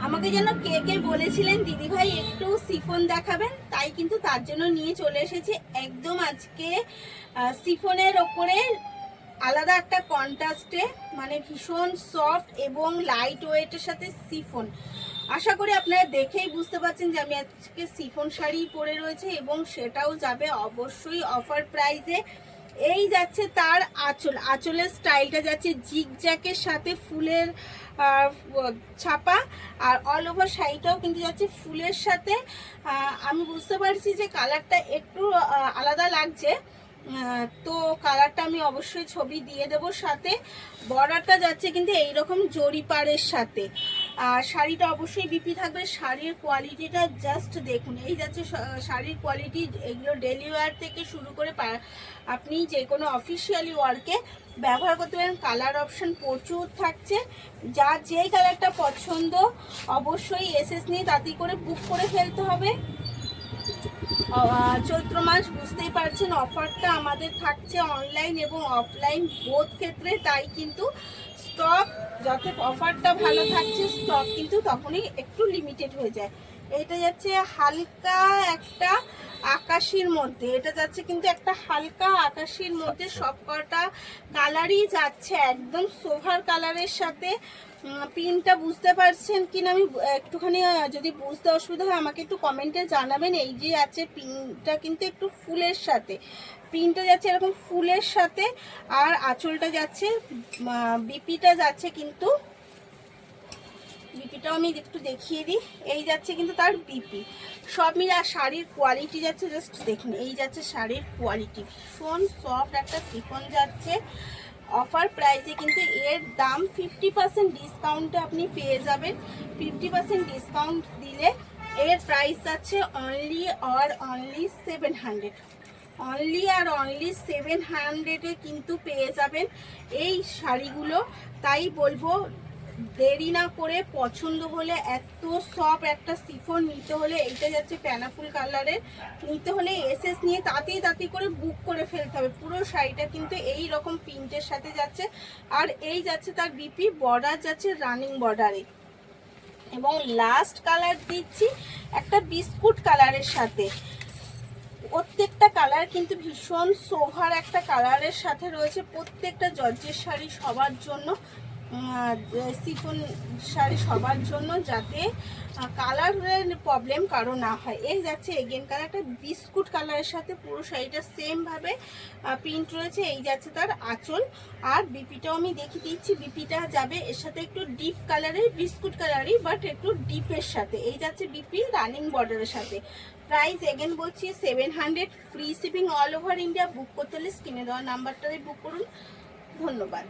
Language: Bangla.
আমাকে যেন কে কে বলেছিলেন দিদিভাই একটু সিফন দেখাবেন, তাই কিন্তু তার জন্য নিয়ে চলে এসেছি একদম আজকে সিফনের ওপরে আলাদা একটা কন্ট্রাস্টে, মানে ভীষণ সফট এবং লাইট ওয়েটের সাথে সিফন। আশা করি আপনারা দেখেই বুঝতে পারছেন যে আমি আজকে সিফন শাড়ি পরে রয়েছে এবং সেটাও যাবে অবশ্যই অফার প্রাইসে। এই যাচ্ছে তার আঁচল, আঁচলের স্টাইলটা যাচ্ছে জিগজ্যাকের সাথে ফুলের ছাপা, আর অল ওভার শাড়িটাও কিন্তু যাচ্ছে ফুলের সাথে। আমি বুঝতে পারছি যে কালারটা একটু আলাদা লাগছে, তো কালারটা আমি অবশ্যই ছবি দিয়ে দেব। সাথে বর্ডারটা যাচ্ছে কিন্তু এইরকম জরি পাড়ের সাথে, আর শাড়িটা অবশ্যই বিপি থাকবে। শাড়ির কোয়ালিটিটা জাস্ট দেখুন, এই যাচ্ছে শাড়ির কোয়ালিটি। এগুলো ডেলি ওয়্যার থেকে শুরু করে আপনি যে কোনো অফিসিয়ালি ওয়ার্কে ব্যবহার করতে পারেন। কালার অপশন প্রচুর থাকছে, যার যেই কালারটা পছন্দ অবশ্যই এসএস নিয়ে তাড়াতাড়ি করে বুক করে ফেলতে হবে। চৈত্র মাস বুঝতেই পারছেন, অফারটা আমাদের থাকছে অনলাইন এবং অফলাইন বোথ ক্ষেত্রে, তাই কিন্তু স্টক যত অফারটা ভালো থাকছে স্টক কিন্তু তখনই একটু লিমিটেড হয়ে যায়। এটা যাচ্ছে হালকা একটা আকাশির মধ্যে, এটা যাচ্ছে কিন্তু একটা হালকা আকাশির মধ্যে, সব কটা কালারই যাচ্ছে একদম সোভার কালারের সাথে। পিনটা বুঝতে পারছেন কিনা আমি একটুখানি, যদি বুঝতে অসুবিধা হয় আমাকে একটু কমেন্টে জানাবেন। এই যে আছে পিনটা কিন্তু একটু ফুলের সাথে, পিনটা যাচ্ছে এরকম ফুলের সাথে, আর আঁচলটা যাচ্ছে বিপিটা যাচ্ছে কিন্তু, বিপিটাও আমি একটু দেখিয়ে দিই। এই যাচ্ছে কিন্তু তার বিপি সব মিলে। আর শাড়ির কোয়ালিটি যাচ্ছে জাস্ট দেখুন, এই যাচ্ছে শাড়ির কোয়ালিটি, ভীষণ সফট একটা সিফন যাচ্ছে। অফার প্রাইসে কিন্তু এর দাম 50% ডিসকাউন্টে আপনি পেয়ে যাবেন। 50% ডিসকাউন্ট দিলে এর প্রাইস যাচ্ছে অনলি আর অনলি 700, অনলি আর অনলি 700-এ কিন্তু পেয়ে যাবেন এই শাড়িগুলো। তাই বলবো দেরি না করে, পছন্দ হলে, এত সফট একটা সিফন নিতে হলে, এইটা যাচ্ছে প্যানাফুল কালারের, নিতে হলে এসএস নিয়ে তাড়াতাড়ি করে বুক করে ফেলতে হবে। পুরো শাড়িটা কিন্তু এই রকম প্রিন্টের সাথে যাচ্ছে, আর এই যাচ্ছে তার বিপি, বর্ডার যাচ্ছে রানিং বর্ডারে। এবং লাস্ট কালার দিচ্ছি একটা বিস্কুট কালারের সাথে। প্রত্যেকটা কালার কিন্তু ভীষণ সোভার একটা কালারের সাথে রয়েছে। প্রত্যেকটা জর্জের শাড়ি সবার জন্য, সিফন শাড়ি সবার জন্য, যাতে কালারের প্রবলেম কারো না হয়। এই যাচ্ছে এগেন কালারটা বিস্কুট কালারের সাথে, পুরো শাড়িটা সেমভাবে প্রিন্ট রয়েছে। এই যাচ্ছে তার আঁচল, আর বিপিটাও আমি দেখিয়ে দিচ্ছি। বিপিটা যাবে এর সাথে একটু ডিপ কালারের, বিস্কুট কালারই বাট একটু ডিপের সাথে। এই যাচ্ছে বিপি রানিং বর্ডারের সাথে। প্রাইস এগেন বলছি 700, free shipping all over India. Book করতে হলে স্ক্রিনে দেওয়া নাম্বারটাতে বুক করুন। ধন্যবাদ।